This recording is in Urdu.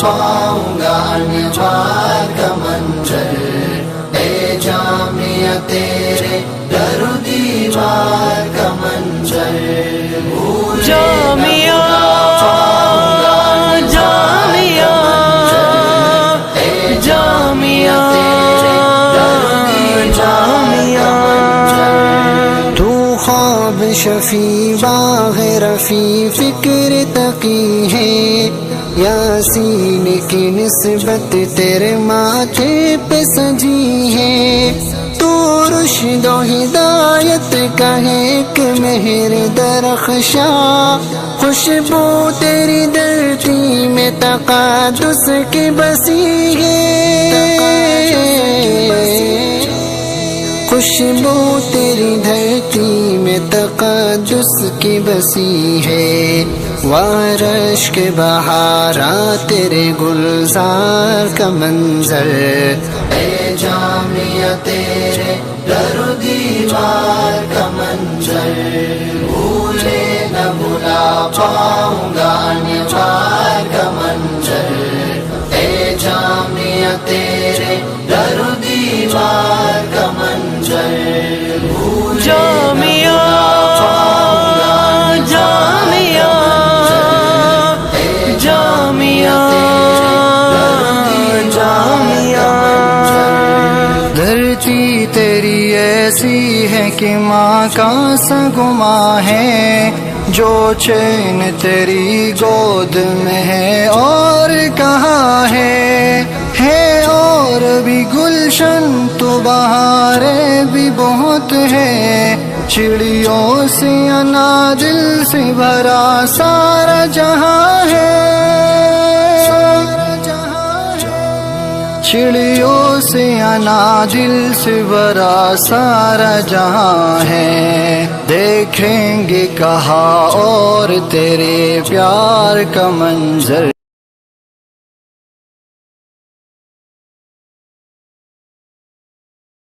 پاؤں گا انوار کا منظر، اے جامعہ تیرے در و دیوار کا منظر، جامعہ جامعہ جامعہ جامعہ، تو خواب شفیع باغ رفیع فکر تقی ہے، یاسین کی نسبت تیرے ماتھے پہ سجی ہے، تو رشد و ہدایت کا ہے ایک مہر درخشاں، خوشبو تیری دھرتی میں تقدس کی بسی ہے، خوشبو تیری دھرتی میں تقدس کی بسی ہے، وارش کے بہاراں تیرے گلزار کا منظر، اے جامعہ تیرے در و دیوار کا منظر، بھولے نہ بھلا پاؤں گا انوار کا منظر، اے جامعہ تیرے در و دیوار کا منظر، جامعہ جامعہ جامعہ جامعہ، دھرتی تیری ایسی ہے کہ ماں کا سا گما ہے، جو چین تیری گود میں ہے اور کہاں ہے اور بھی گلشن تو بہاریں بھی بہت ہے، چڑیوں سے انادل سے بھرا سارا جہاں ہے، چڑیوں سے انادل سے بھرا سارا جہاں ہے، دیکھیں گے کہاں اور تیرے پیار کا منظر۔